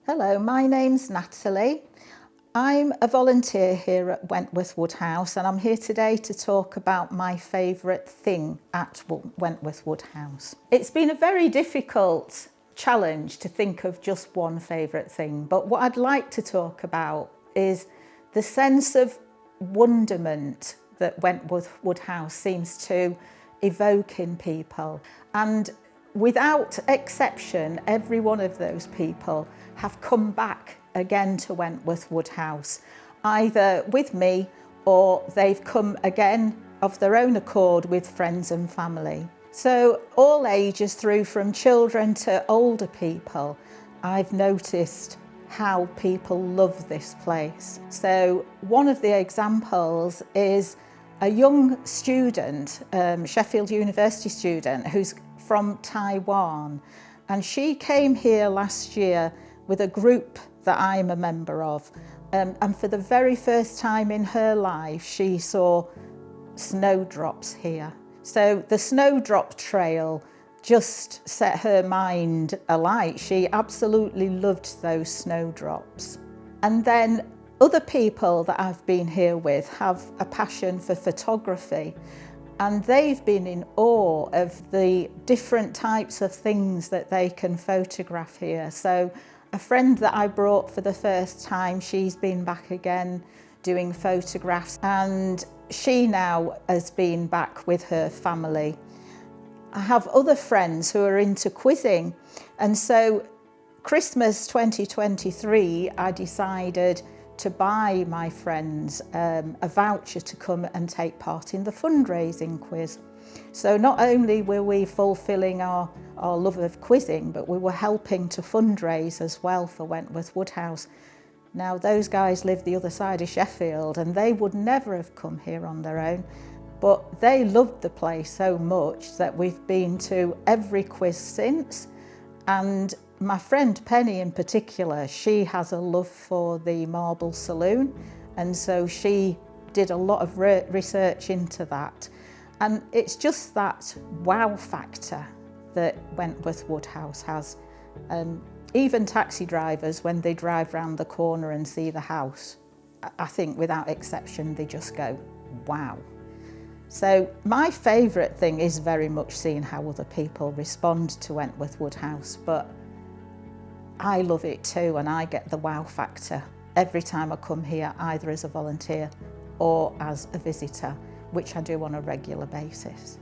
Hello, my name's Natalie. I'm a volunteer here at Wentworth Woodhouse, and I'm here today to talk about my favourite thing at Wentworth Woodhouse. It's been a very difficult challenge to think of just one favourite thing, but what I'd like to talk about is the sense of wonderment that Wentworth Woodhouse seems to evoke in people. And without exception, every one of those people have come back again to Wentworth Woodhouse, either with me or they've come again of their own accord with friends and family. So all ages through, from children to older people, I've noticed how people love this place. So one of the examples is a young student, Sheffield University student, who's from Taiwan, and she came here last year with a group that I'm a member of, and for the very first time in her life she saw snowdrops here. So the snowdrop trail just set her mind alight. She absolutely loved those snowdrops. And then other people that I've been here with have a passion for photography, and they've been in awe of the different types of things that they can photograph here. So a friend that I brought for the first time, she's been back again doing photographs, and she now has been back with her family. I have other friends who are into quizzing, and so Christmas 2023 I decided to buy my friends a voucher to come and take part in the fundraising quiz. So not only were we fulfilling our love of quizzing, but we were helping to fundraise as well for Wentworth Woodhouse. Now those guys live the other side of Sheffield and they would never have come here on their own, but they loved the place so much that we've been to every quiz since. And my friend Penny in particular, she has a love for the marble saloon, and so she did a lot of research into that. And it's just that wow factor that Wentworth Woodhouse has. Even taxi drivers, when they drive round the corner and see the house, I think without exception they just go, wow. So my favourite thing is very much seeing how other people respond to Wentworth Woodhouse, but I love it too, and I get the wow factor every time I come here, either as a volunteer or as a visitor, which I do on a regular basis.